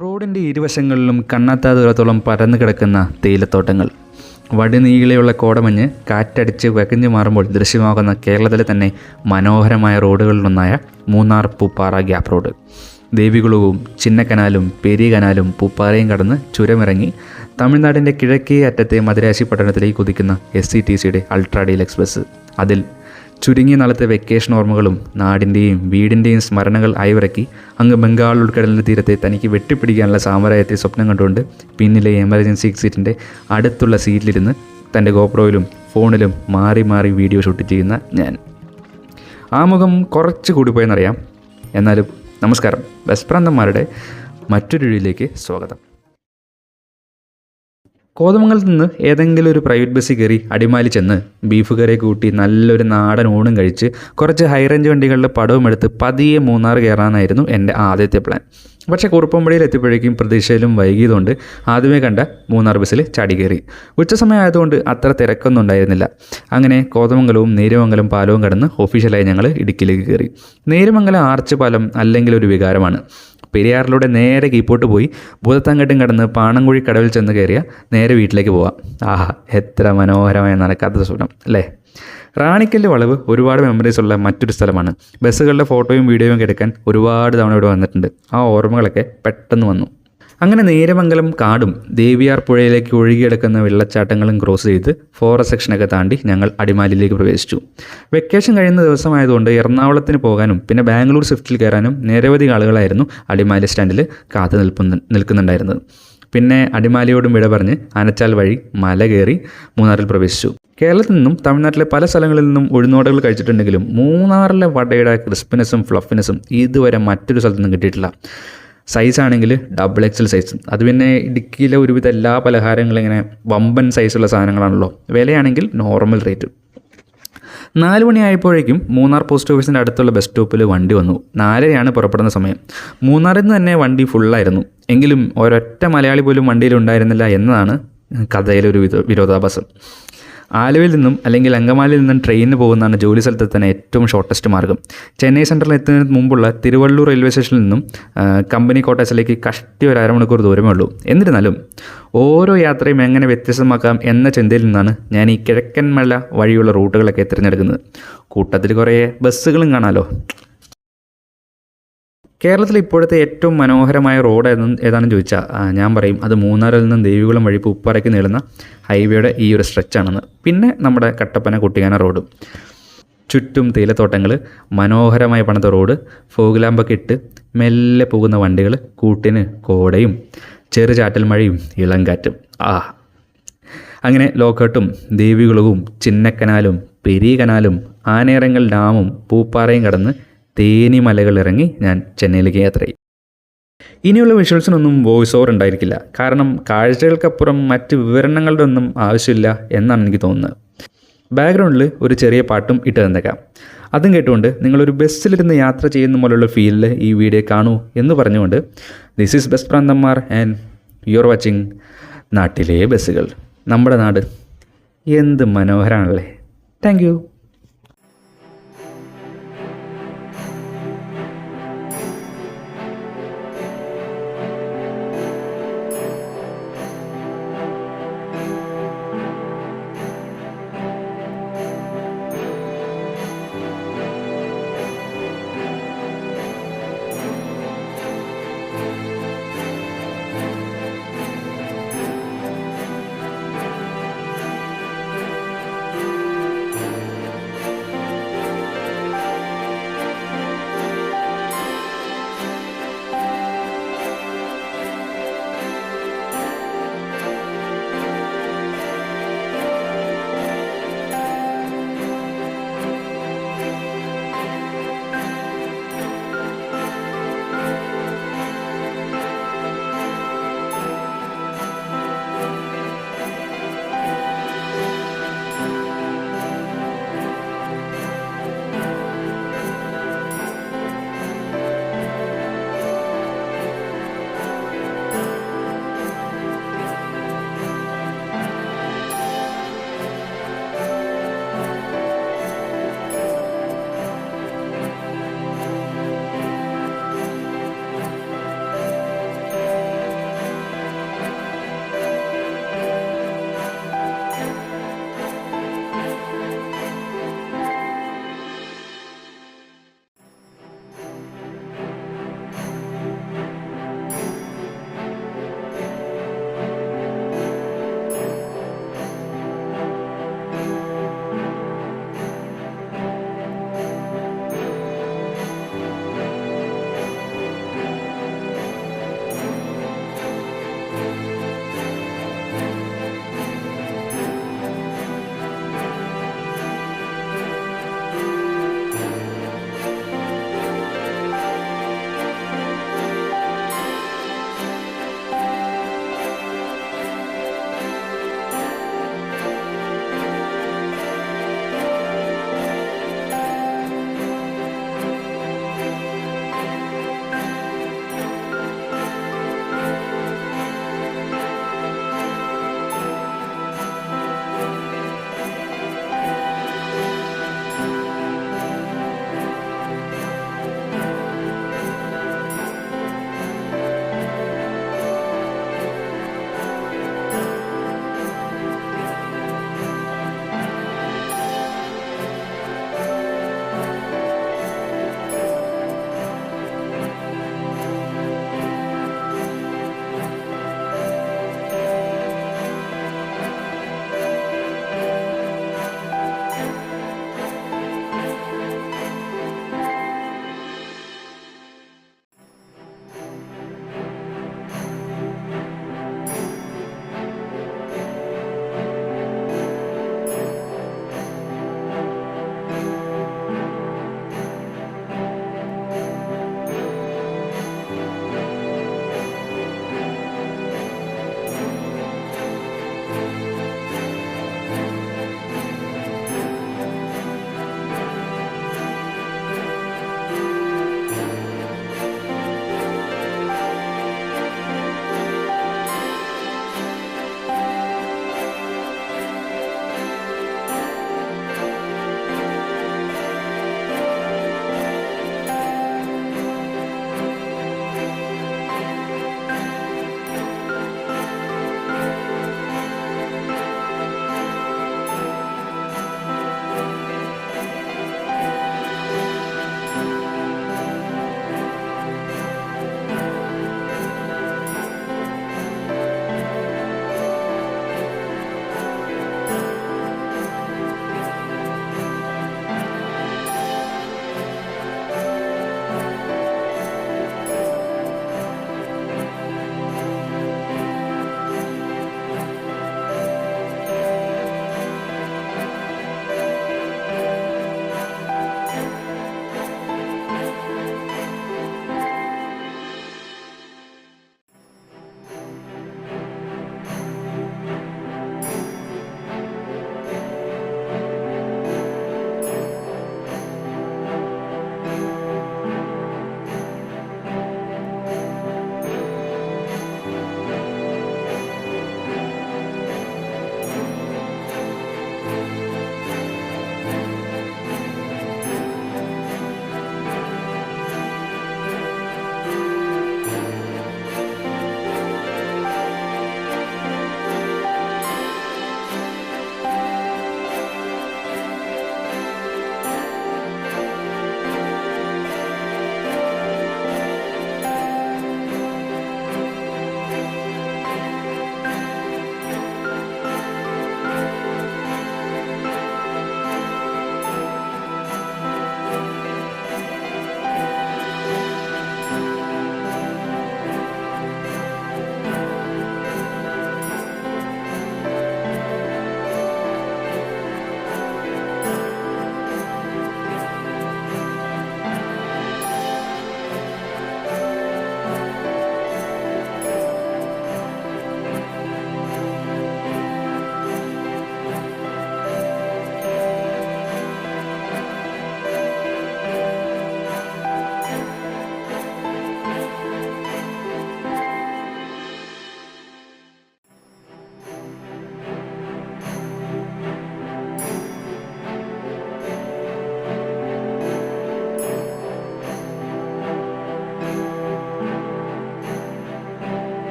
റോഡിൻ്റെ ഇരുവശങ്ങളിലും കണ്ണാത്താ ദൂരത്തോളം പരന്നു കിടക്കുന്ന തേയിലത്തോട്ടങ്ങൾ, വടിനീളെയുള്ള കോടമഞ്ഞ് കാറ്റടിച്ച് വകഞ്ഞു മാറുമ്പോൾ ദൃശ്യമാകുന്ന കേരളത്തിലെ തന്നെ മനോഹരമായ റോഡുകളിലൊന്നായ മൂന്നാർ പൂപ്പാറ ഗ്യാപ്പ് റോഡ്. ദേവികുളവും ചിന്നക്കനാലും പെരിയ കനാലും പൂപ്പാറയും കടന്ന് ചുരമിറങ്ങി തമിഴ്നാടിൻ്റെ കിഴക്കേ അറ്റത്തെ മദിരാശി പട്ടണത്തിലേക്ക് കുതിക്കുന്ന SCTCയുടെ അൾട്രാ ഡീലക്സ് ബസ്. അതിൽ ചുരുങ്ങിയ നാളത്തെ വെക്കേഷൻ ഓർമ്മകളും നാടിൻ്റെയും വീടിൻ്റെയും സ്മരണകൾ അയവിറക്കി അങ്ങ് ബംഗാൾ ഉൾക്കടലിൻ്റെ തീരത്തെ തനിക്ക് വെട്ടിപ്പിടിക്കാനുള്ള സാമ്രാജ്യത്തെ സ്വപ്നം കണ്ടുകൊണ്ട് പിന്നിലെ എമർജൻസി എക്സിറ്റിൻ്റെ അടുത്തുള്ള സീറ്റിലിരുന്ന് തൻ്റെ ഗോപ്രോയിലും ഫോണിലും മാറി മാറി വീഡിയോ ഷൂട്ട് ചെയ്യുന്ന ഞാൻ. ആ മുഖം കുറച്ച് കൂടിപ്പോയെന്നറിയാം. എന്നാലും നമസ്കാരം. ബസ് പ്രാന്തന്മാരുടെ മറ്റൊരു വീഡിയോയിലേക്ക് സ്വാഗതം. കോതമംഗലത്ത് നിന്ന് ഏതെങ്കിലും ഒരു പ്രൈവറ്റ് ബസ്സിൽ കയറി അടിമാലി ചെന്ന് ബീഫ് കറി കൂട്ടി നല്ലൊരു നാടൻ ഊണും കഴിച്ച് കുറച്ച് ഹൈ റേഞ്ച് വണ്ടികളുടെ പടവും എടുത്ത് പതിയെ മൂന്നാർ കയറാനായിരുന്നു എൻ്റെ ആദ്യത്തെ പ്ലാൻ. പക്ഷേ കുറുപ്പമ്പടിയിൽ എത്തിയപ്പോഴേക്കും പ്രതീക്ഷയിലും വൈകിയതുകൊണ്ട് ആദ്യമേ കണ്ട മൂന്നാർ ബസ്സിൽ ചാടി കയറി. ഉച്ചസമയം ആയതുകൊണ്ട് അത്ര തിരക്കൊന്നും ഉണ്ടായിരുന്നില്ല. അങ്ങനെ കോതമംഗലവും നേര്യമംഗലം പാലവും കടന്ന് ഒഫീഷ്യലായി ഞങ്ങൾ ഇടുക്കിയിലേക്ക് കയറി. നേര്യമംഗലം ആർച്ച് പാലം അല്ലെങ്കിൽ ഒരു വികാരമാണ്. പെരിയാറിലൂടെ നേരെ കീപ്പോട്ട് പോയി ഭൂതത്താങ്കട്ടും കടന്ന് പാണൻകുഴി കടവിൽ ചെന്ന് കയറിയ നേരെ വീട്ടിലേക്ക് പോവാം. ആഹാ, എത്ര മനോഹരമായ നടക്കാത്ത സ്വപ്നം അല്ലേ. റാണിക്കല്ല് വളവ് ഒരുപാട് മെമ്മറീസ് ഉള്ള മറ്റൊരു സ്ഥലമാണ്. ബസ്സുകളുടെ ഫോട്ടോയും വീഡിയോയും എടുക്കാൻ ഒരുപാട് തവണ ഇവിടെ വന്നിട്ടുണ്ട്. ആ ഓർമ്മകളൊക്കെ പെട്ടെന്ന് വന്നു. അങ്ങനെ നേര്യമംഗലം കാടും ദേവിയാർ പുഴയിലേക്ക് ഒഴുകിയെടുക്കുന്ന വെള്ളച്ചാട്ടങ്ങളും ക്രോസ് ചെയ്ത് ഫോറസ്റ്റ് സെക്ഷനൊക്കെ താണ്ടി ഞങ്ങൾ അടിമാലിയിലേക്ക് പ്രവേശിച്ചു. വെക്കേഷൻ കഴിയുന്ന ദിവസമായതുകൊണ്ട് എറണാകുളത്തിന് പോകാനും പിന്നെ ബാംഗ്ലൂർ സ്വിഫ്റ്റിൽ കയറാനും നിരവധി ആളുകളായിരുന്നു അടിമാലി സ്റ്റാൻഡിൽ കാത്തു നിൽക്കുന്നുണ്ടായിരുന്നത്. പിന്നെ അടിമാലിയോടും വിട പറഞ്ഞ് ആനച്ചാൽ വഴി മല കയറി മൂന്നാറിൽ പ്രവേശിച്ചു. കേരളത്തിൽ നിന്നും തമിഴ്നാട്ടിലെ പല സ്ഥലങ്ങളിൽ നിന്നും ഉഴുന്നോടകൾ കഴിച്ചിട്ടുണ്ടെങ്കിലും മൂന്നാറിലെ വടയുടെ ക്രിസ്പിനെസ്സും ഫ്ലഫിനെസ്സും ഇതുവരെ മറ്റൊരു സ്ഥലത്തൊന്നും കിട്ടിയിട്ടില്ല. സൈസാണെങ്കിൽ XXL സൈസ്. അത് പിന്നെ ഇടുക്കിയിലെ ഒരുവിധ എല്ലാ പലഹാരങ്ങളും ഇങ്ങനെ വമ്പൻ സൈസുള്ള സാധനങ്ങളാണല്ലോ. വിലയാണെങ്കിൽ നോർമൽ റേറ്റ്. 4 മണിയായപ്പോഴേക്കും മൂന്നാർ പോസ്റ്റ് ഓഫീസിൻ്റെ അടുത്തുള്ള ബസ് സ്റ്റോപ്പിൽ വണ്ടി വന്നു. 4:30 പുറപ്പെടുന്ന സമയം. മൂന്നാറിൽ നിന്ന് തന്നെ വണ്ടി ഫുള്ളായിരുന്നു. എങ്കിലും ഒരൊറ്റ മലയാളി പോലും വണ്ടിയിൽ ഉണ്ടായിരുന്നില്ല എന്നതാണ് കഥയിലെ ഒരു വിരോധാഭാസം. ആലുവയിൽ നിന്നും അല്ലെങ്കിൽ അങ്കമാലിയിൽ നിന്നും ട്രെയിനിന് പോകുന്നതാണ് ജോലി സ്ഥലത്തെത്താൻ ഏറ്റവും ഷോർട്ടസ്റ്റ് മാർഗ്ഗം. ചെന്നൈ സെൻട്രലിൽ എത്തുന്നതിന് മുമ്പുള്ള തിരുവള്ളൂർ റെയിൽവേ സ്റ്റേഷനിൽ നിന്നും കമ്പനി ക്വാർട്ടേഴ്സിലേക്ക് കഷ്ടി ഒരു അരമണിക്കൂർ ദൂരമേ ഉള്ളൂ. എന്നിരുന്നാലും ഓരോ യാത്രയും എങ്ങനെ വ്യത്യസ്തമാക്കാം എന്ന ചിന്തയിൽ നിന്നാണ് ഞാൻ ഈ കിഴക്കൻ മല വഴിയുള്ള റൂട്ടുകളൊക്കെ തിരഞ്ഞെടുക്കുന്നത്. കൂട്ടത്തിൽ കുറേ ബസ്സുകളും കാണാമല്ലോ. കേരളത്തിൽ ഇപ്പോഴത്തെ ഏറ്റവും മനോഹരമായ റോഡ് ഏതാണെന്ന് ചോദിച്ചാൽ ഞാൻ പറയും അത് മൂന്നാറിൽ നിന്നും ദേവികുളം വഴി പൂപ്പാറയ്ക്ക് നീളുന്ന ഹൈവേയുടെ ഈ ഒരു സ്ട്രെച്ചാണെന്ന്. പിന്നെ നമ്മുടെ കട്ടപ്പന കുട്ടിയാന റോഡും. ചുറ്റും തേയിലത്തോട്ടങ്ങൾ, മനോഹരമായി പണിത റോഡ്, ഫോഗ് ലാമ്പൊക്കെ ഇട്ട് മെല്ലെ പോകുന്ന വണ്ടികൾ, കൂട്ടിന് കോടയും ചെറുചാറ്റൽ മഴയും ഇളം കാറ്റും. അങ്ങനെ ലോക്കട്ടും ദേവികുളവും ചിന്നക്കനാലും പെരിയ കനാലും ആനയിറങ്ങൽ ഡാമും പൂപ്പാറയും കടന്ന് തേനി മലകൾ ഇറങ്ങി ഞാൻ ചെന്നൈയിലേക്ക് യാത്രയായി. ഇനിയുള്ള വിഷ്വൽസിനൊന്നും വോയിസ് ഓവർ ഉണ്ടായിരിക്കില്ല. കാരണം കാഴ്ചകൾക്കപ്പുറം മറ്റ് വിവരണങ്ങളുടെ ഒന്നും ആവശ്യമില്ല എന്നാണ് എനിക്ക് തോന്നുന്നത്. ബാക്ക്ഗ്രൗണ്ടിൽ ഒരു ചെറിയ പാട്ടും ഇട്ട് തന്നേക്കാം. അതും കേട്ടുകൊണ്ട് നിങ്ങളൊരു ബസ്സിലിരുന്ന് യാത്ര ചെയ്യുന്ന പോലുള്ള ഫീലിൽ ഈ വീഡിയോ കാണൂ എന്ന് പറഞ്ഞുകൊണ്ട് ദിസ് ഈസ് ബസ് പ്രാന്തന്മാർ ആൻഡ് യു ആർ വാച്ചിങ് നാട്ടിലെ ബസ്സുകൾ. നമ്മുടെ നാട് എന്ത് മനോഹരമാണല്ലേ. Thank you.